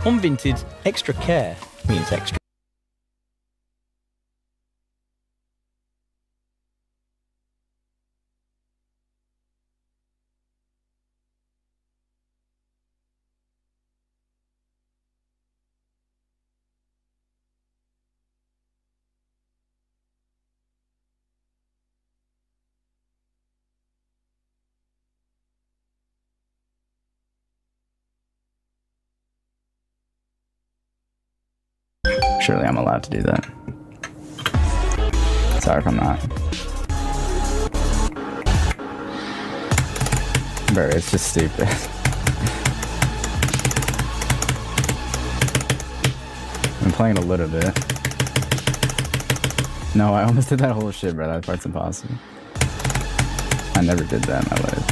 Unvinted, extra care means extra. Surely I'm allowed to do that. Sorry if I'm not. Bro, it's just stupid. I'm playing a little bit. No, I almost did that whole shit, bro. That part's impossible. I never did that in my life.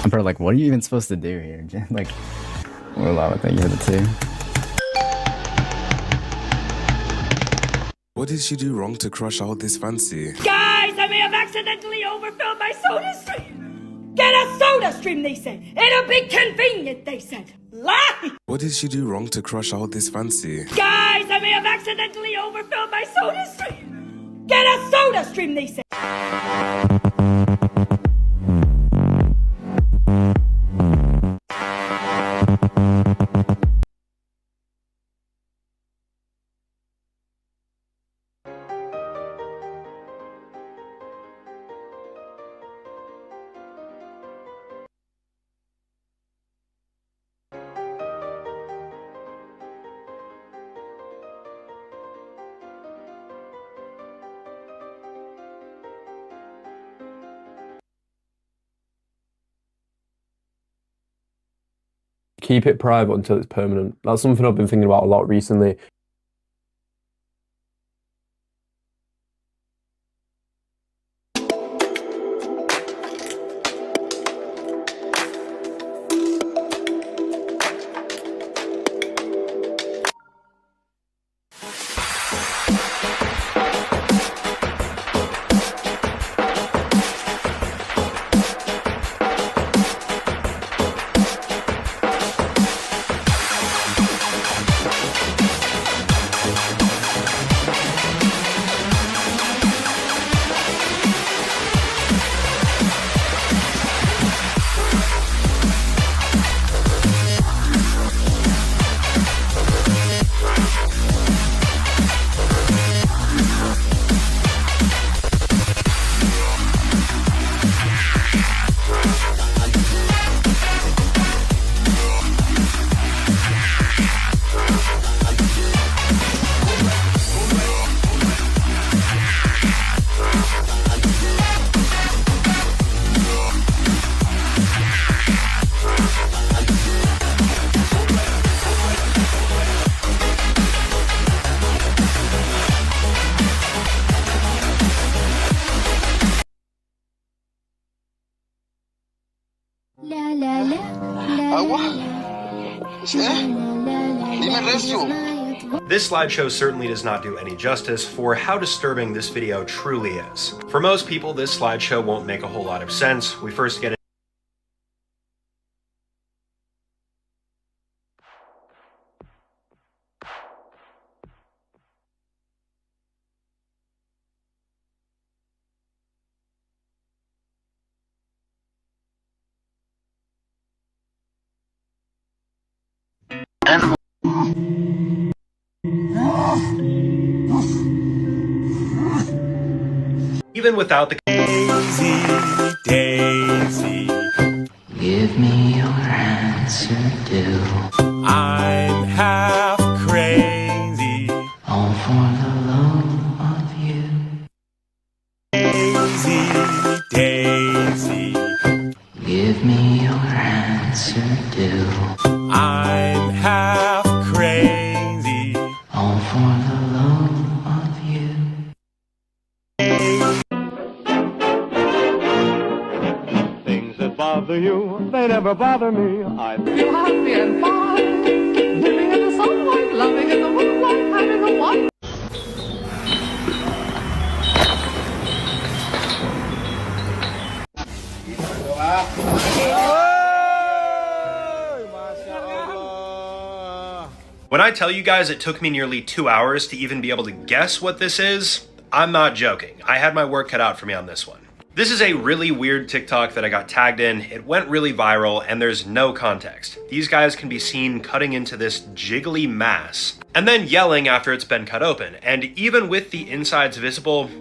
Bro, like, what are you even supposed to do here? Like, we're allowed, thank you for the 2. What did she do wrong to crush out this fancy? Guys, I may have accidentally overfilled my soda stream. Get a soda stream, they said. It'll be convenient, they said. Lie! What did she do wrong to crush out this fancy? Guys, I may have accidentally overfilled my soda stream. Get a soda stream, they said. Keep it private until it's permanent. That's something I've been thinking about a lot recently. This slideshow certainly does not do any justice for how disturbing this video truly is. For most people, this slideshow won't make a whole lot of sense. We first get even without the Daisy, give me your answer, do. I'm half crazy, all for the love of you. Daisy, give me your answer, do. I'm half crazy, all for the love of you. Bother you, they never bother me. I feel happy and fine, living in the sunlight, loving in the moonlight, having a wonderful. Masya Allah. When I tell you guys it took me nearly 2 hours to even be able to guess what this is, I'm not joking. I had my work cut out for me on this one. This is a really weird TikTok that I got tagged in. It went really viral and there's no context. These guys can be seen cutting into this jiggly mass and then yelling after it's been cut open. And even with the insides visible,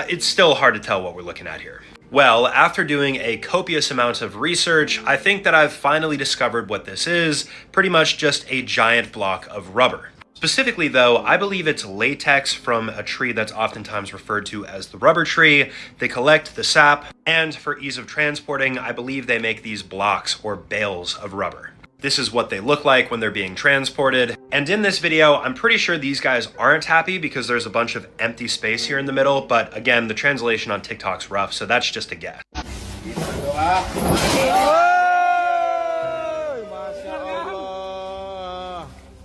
it's still hard to tell what we're looking at here. Well, after doing a copious amount of research, I think that I've finally discovered what this is, pretty much just a giant block of rubber. Specifically though, I believe it's latex from a tree that's oftentimes referred to as the rubber tree. They collect the sap, and for ease of transporting, I believe they make these blocks or bales of rubber. This is what they look like when they're being transported. And in this video, I'm pretty sure these guys aren't happy because there's a bunch of empty space here in the middle, but again, the translation on TikTok's rough, so that's just a guess.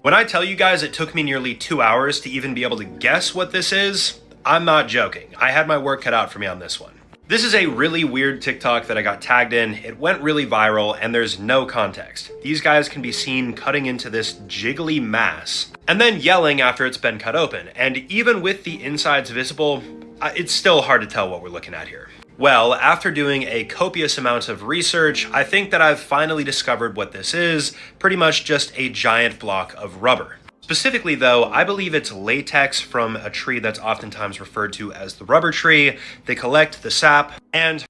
When I tell you guys it took me nearly 2 hours to even be able to guess what this is, I'm not joking. I had my work cut out for me on this one. This is a really weird TikTok that I got tagged in. It went really viral and there's no context. These guys can be seen cutting into this jiggly mass and then yelling after it's been cut open. And even with the insides visible, it's still hard to tell what we're looking at here. Well, after doing a copious amount of research, I think that I've finally discovered what this is, pretty much just a giant block of rubber. Specifically though, I believe it's latex from a tree that's oftentimes referred to as the rubber tree. They collect the sap, and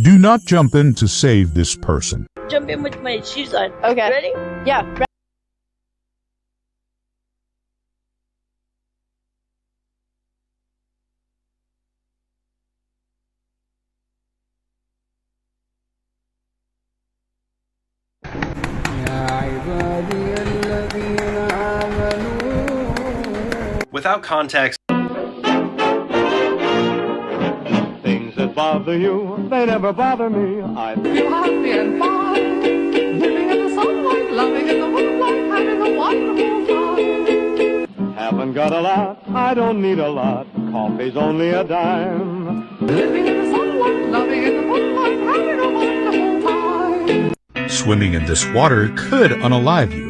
Do not jump in to save this person. Jump in with my shoes on. Okay. Ready? Yeah. without context, Things that bother you, they never bother me. I feel happy and fine, living in the sunlight, loving in the moonlight, having a wonderful time. Haven't got a lot, I don't need a lot, coffee's only a dime. Living in the sunlight, loving in the moonlight, having a wonderful time. Swimming in this water could unalive you.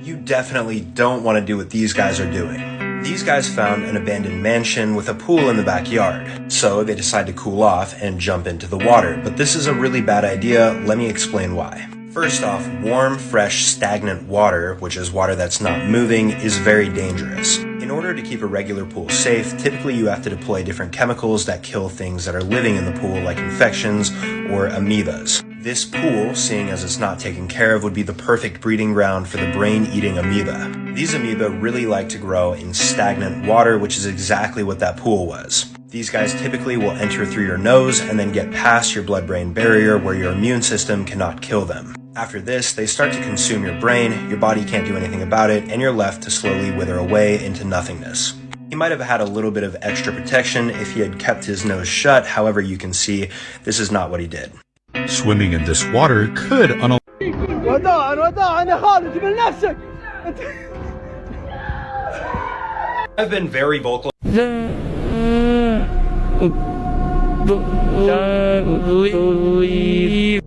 you definitely don't want to do what these guys are doing. These guys found an abandoned mansion with a pool in the backyard, so they decide to cool off and jump into the water. But this is a really bad idea. Let me explain why. First off, warm, fresh, stagnant water, which is water that's not moving, is very dangerous. In order to keep a regular pool safe, typically you have to deploy different chemicals that kill things that are living in the pool, like infections or amoebas. This pool, seeing as it's not taken care of, would be the perfect breeding ground for the brain-eating amoeba. These amoeba really like to grow in stagnant water, which is exactly what that pool was. These guys typically will enter through your nose and then get past your blood-brain barrier where your immune system cannot kill them. After this, they start to consume your brain, your body can't do anything about it, and you're left to slowly wither away into nothingness. He might have had a little bit of extra protection if he had kept his nose shut, however you can see, this is not what he did. Swimming in this water could unalive. I've been very vocal.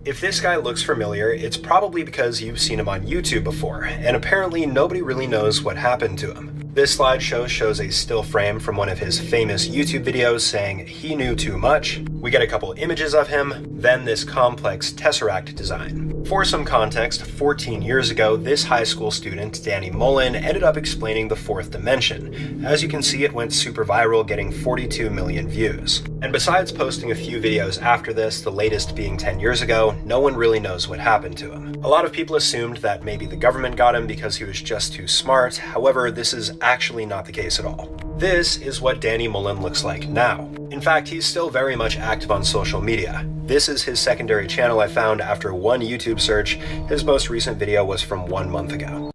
If this guy looks familiar, it's probably because you've seen him on YouTube before, and apparently nobody really knows what happened to him. This slideshow shows a still frame from one of his famous YouTube videos saying he knew too much. We get a couple images of him, then this complex tesseract design. For some context, 14 years ago, this high school student, Danny Mullen, ended up explaining the fourth dimension. As you can see, it went super viral, getting 42 million views. And besides posting a few videos after this, the latest being 10 years ago, though, no one really knows what happened to him. A lot of people assumed that maybe the government got him because he was just too smart. However, this is actually not the case at all. This is what Danny Mullen looks like now. In fact, he's still very much active on social media. This is his secondary channel I found after one YouTube search. His most recent video was from 1 month ago.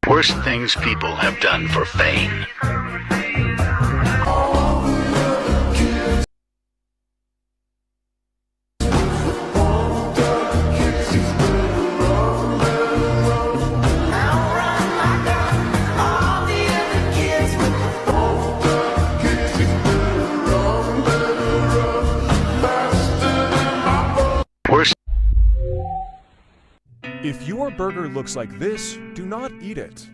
Worst things people have done for fame. If your burger looks like this, do not eat it.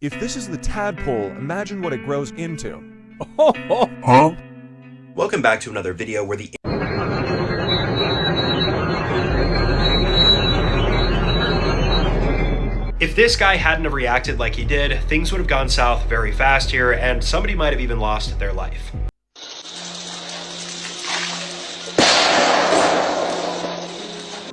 If this is the tadpole, imagine what it grows into. Huh? Welcome back to another video where the If this guy hadn't have reacted like he did, things would have gone south very fast here, and somebody might have even lost their life.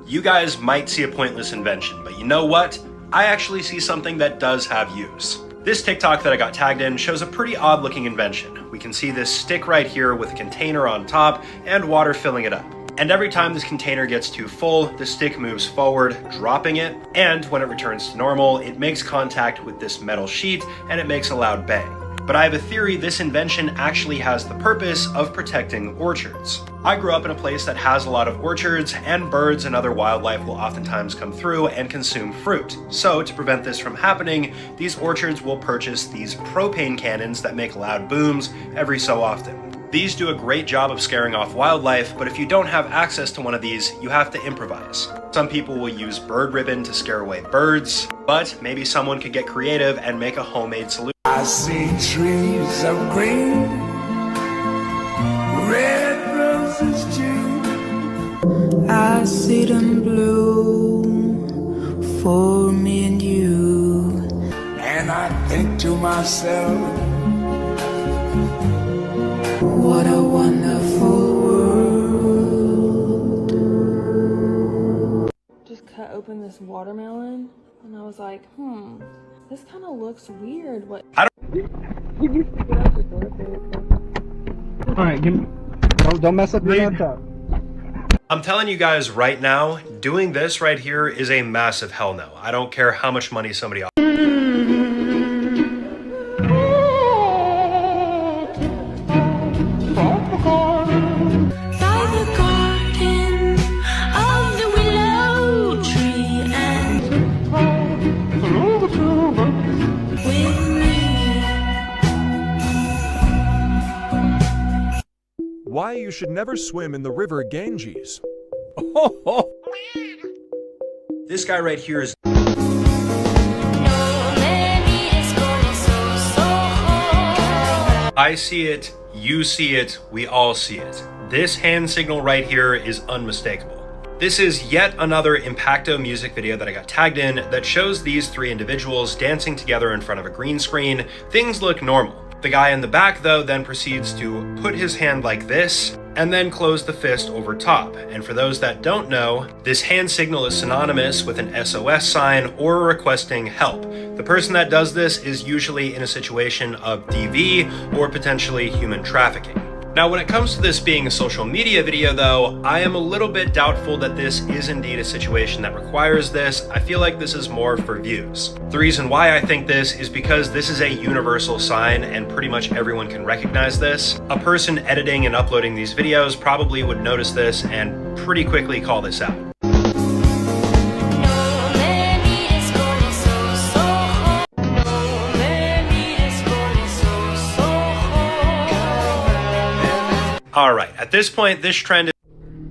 You guys might see a pointless invention, but you know what? I actually see something that does have use. This TikTok that I got tagged in shows a pretty odd looking invention. We can see this stick right here with a container on top and water filling it up. And every time this container gets too full, the stick moves forward, dropping it, and when it returns to normal, it makes contact with this metal sheet and it makes a loud bang. But I have a theory this invention actually has the purpose of protecting orchards. I grew up in a place that has a lot of orchards, and birds and other wildlife will oftentimes come through and consume fruit. So to prevent this from happening, these orchards will purchase these propane cannons that make loud booms every so often. These do a great job of scaring off wildlife, but if you don't have access to one of these, you have to improvise. Some people will use bird ribbon to scare away birds, but maybe someone could get creative and make a homemade solution. I see trees of green, red roses too. I see them bloom for me and you. And I think to myself, what a wonderful world. Just cut open this watermelon and I was like, this kind of looks weird. What? Alright, don't mess up your laptop. I'm telling you guys right now, doing this right here is a massive hell no. I don't care how much money somebody offers. Why you should never swim in the river Ganges. This guy right here is... I see it, you see it, we all see it. This hand signal right here is unmistakable. This is yet another Impacto music video that I got tagged in that shows these three individuals dancing together in front of a green screen. Things look normal. The guy in the back, though, then proceeds to put his hand like this and then close the fist over top. And for those that don't know, this hand signal is synonymous with an SOS sign or requesting help. The person that does this is usually in a situation of DV or potentially human trafficking. Now, when it comes to this being a social media video, though, I am a little bit doubtful that this is indeed a situation that requires this. I feel like this is more for views. The reason why I think this is because this is a universal sign and pretty much everyone can recognize this. A person editing and uploading these videos probably would notice this and pretty quickly call this out. All right, at this point, this trend is...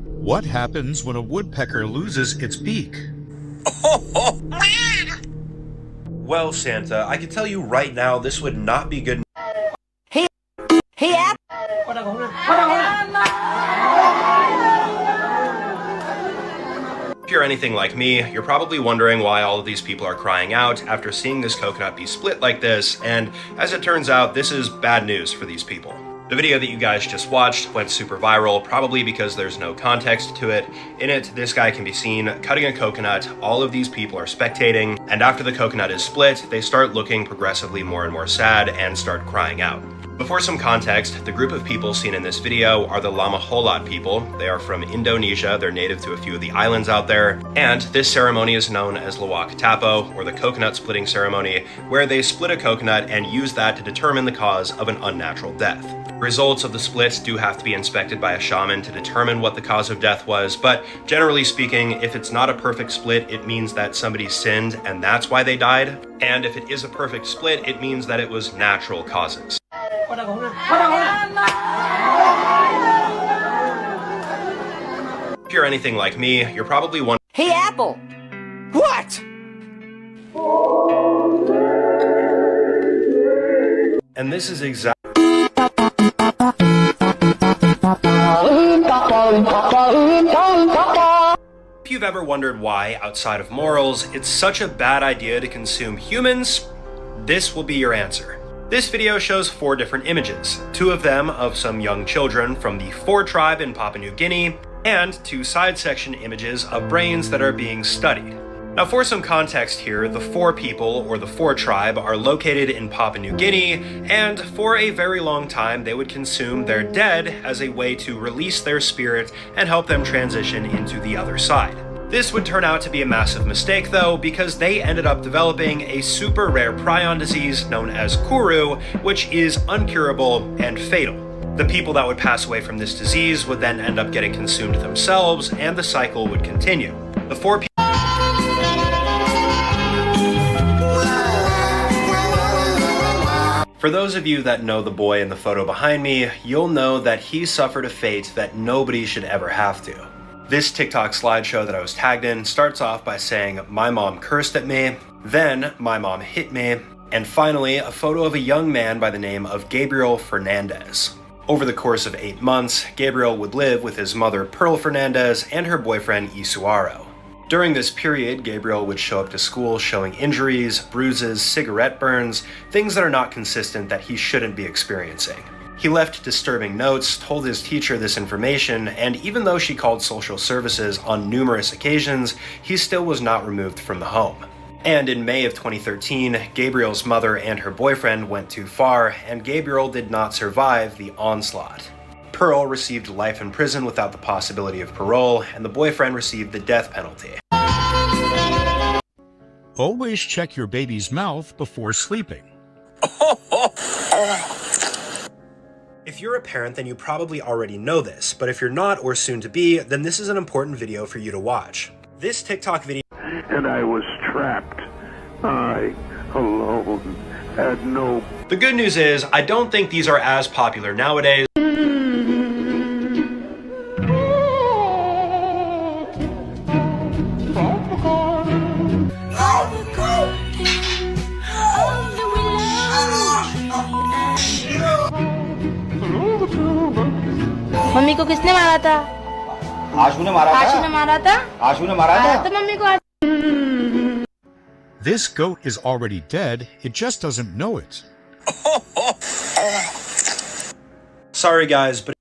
What happens when a woodpecker loses its beak? Well, Santa, I can tell you right now, this would not be good. If you're anything like me, you're probably wondering why all of these people are crying out after seeing this coconut be split like this, and as it turns out, this is bad news for these people. The video that you guys just watched went super viral, probably because there's no context to it. In it, this guy can be seen cutting a coconut, all of these people are spectating, and after the coconut is split, they start looking progressively more and more sad and start crying out. Before some context, the group of people seen in this video are the Lamaholot people. They are from Indonesia, they're native to a few of the islands out there, and this ceremony is known as Lawak Tapo, or the coconut splitting ceremony, where they split a coconut and use that to determine the cause of an unnatural death. Results of the split do have to be inspected by a shaman to determine what the cause of death was, but generally speaking, if it's not a perfect split, it means that somebody sinned and that's why they died. And if it is a perfect split, it means that it was natural causes. If you're anything like me, you're probably wondering, Hey, Apple! what? And this is exactly If you've ever wondered why, outside of morals, it's such a bad idea to consume humans, this will be your answer. This video shows 4 different images, 2 of them of some young children from the Fore tribe in Papua New Guinea, and 2 side section images of brains that are being studied. Now for some context here, the Fore people, or the Fore tribe, are located in Papua New Guinea, and for a very long time they would consume their dead as a way to release their spirit and help them transition into the other side. This would turn out to be a massive mistake though, because they ended up developing a super rare prion disease known as Kuru, which is uncurable and fatal. The people that would pass away from this disease would then end up getting consumed themselves, and the cycle would continue. The 4 people For those of you that know the boy in the photo behind me, you'll know that he suffered a fate that nobody should ever have to. This TikTok slideshow that I was tagged in starts off by saying, "My mom cursed at me," then, "My mom hit me," and finally, a photo of a young man by the name of Gabriel Fernandez. Over the course of 8 months, Gabriel would live with his mother Pearl Fernandez and her boyfriend Isuaro. During this period, Gabriel would show up to school showing injuries, bruises, cigarette burns, things that are not consistent that he shouldn't be experiencing. He left disturbing notes, told his teacher this information, and even though she called social services on numerous occasions, he still was not removed from the home. And in May of 2013, Gabriel's mother and her boyfriend went too far, and Gabriel did not survive the onslaught. Pearl received life in prison without the possibility of parole, and the boyfriend received the death penalty. Always check your baby's mouth before sleeping. If you're a parent, then you probably already know this, but if you're not or soon to be, then this is an important video for you to watch. This TikTok video And I was trapped. I, alone, had no... The good news is, I don't think these are as popular nowadays. Mummy को किसने मारा था? आशू ने मारा था। आशू ने मारा था? आशू ने मारा था। तो मम्मी को This goat is already dead, it just doesn't know it. Sorry guys, but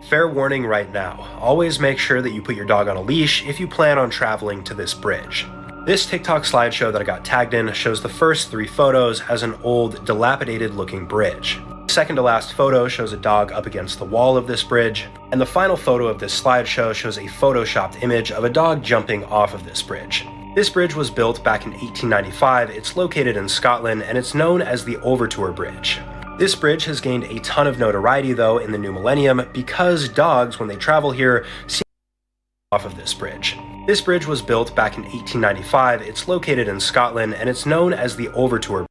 fair warning right now, always make sure that you put your dog on a leash if you plan on traveling to this bridge. This TikTok slideshow that I got tagged in shows the first 3 photos as an old, dilapidated looking bridge. The second to last photo shows a dog up against the wall of this bridge, and the final photo of this slideshow shows a photoshopped image of a dog jumping off of this bridge. This bridge was built back in 1895, it's located in Scotland, and it's known as the Overture Bridge. This bridge has gained a ton of notoriety though in the new millennium because dogs, when they travel here, seem off of this bridge. This bridge was built back in 1895, it's located in Scotland, and it's known as the Overture.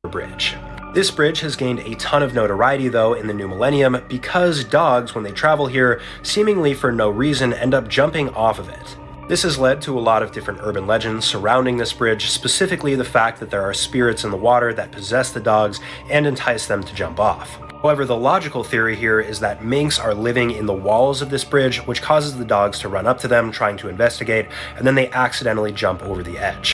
Bridge. This bridge has gained a ton of notoriety though in the new millennium because dogs, when they travel here, seemingly for no reason end up jumping off of it. This has led to a lot of different urban legends surrounding this bridge, specifically the fact that there are spirits in the water that possess the dogs and entice them to jump off. However, the logical theory here is that minks are living in the walls of this bridge, which causes the dogs to run up to them trying to investigate, and then they accidentally jump over the edge.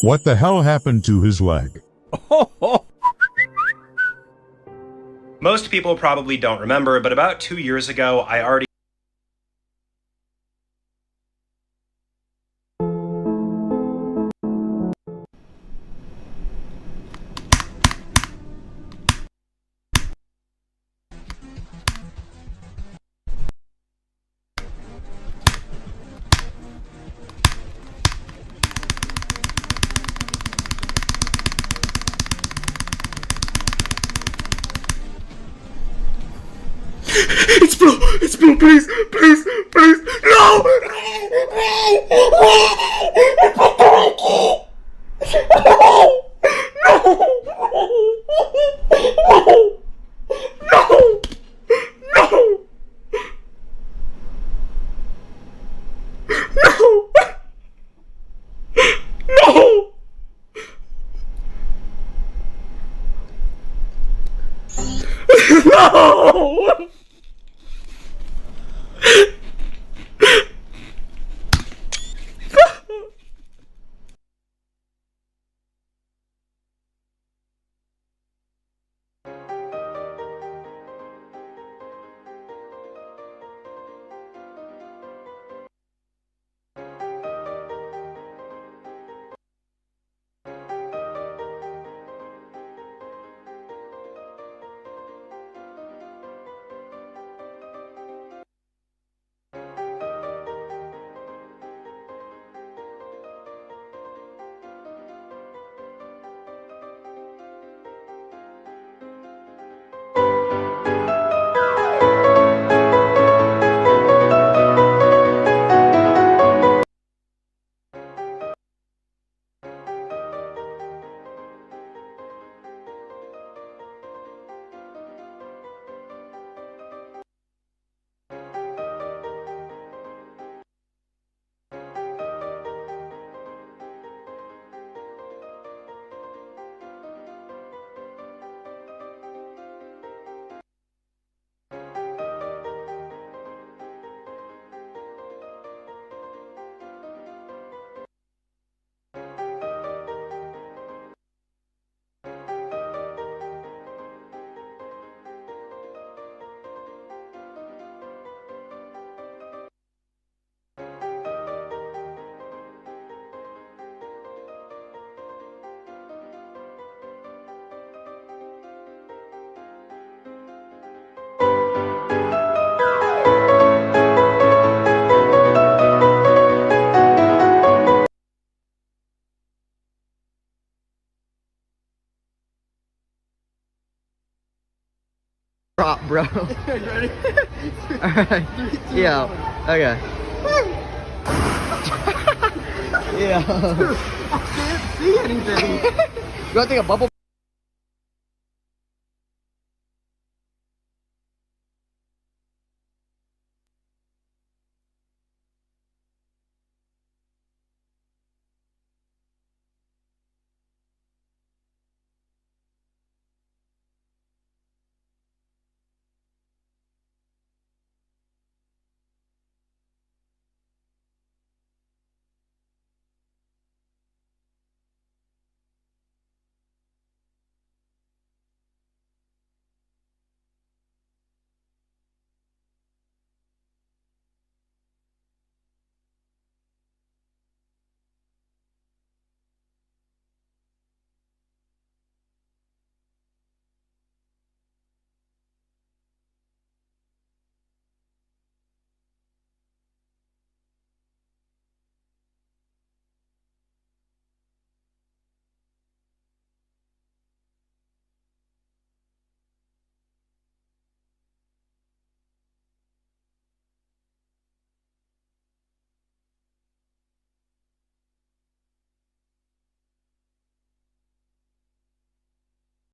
What the hell happened to his leg? Most people probably don't remember, but about 2 years ago, I already It's blue, please, please, please, no! No! drop, bro. Ready? Alright. Yeah. Okay. Yeah. I can't see anything. You wanna take a bubble?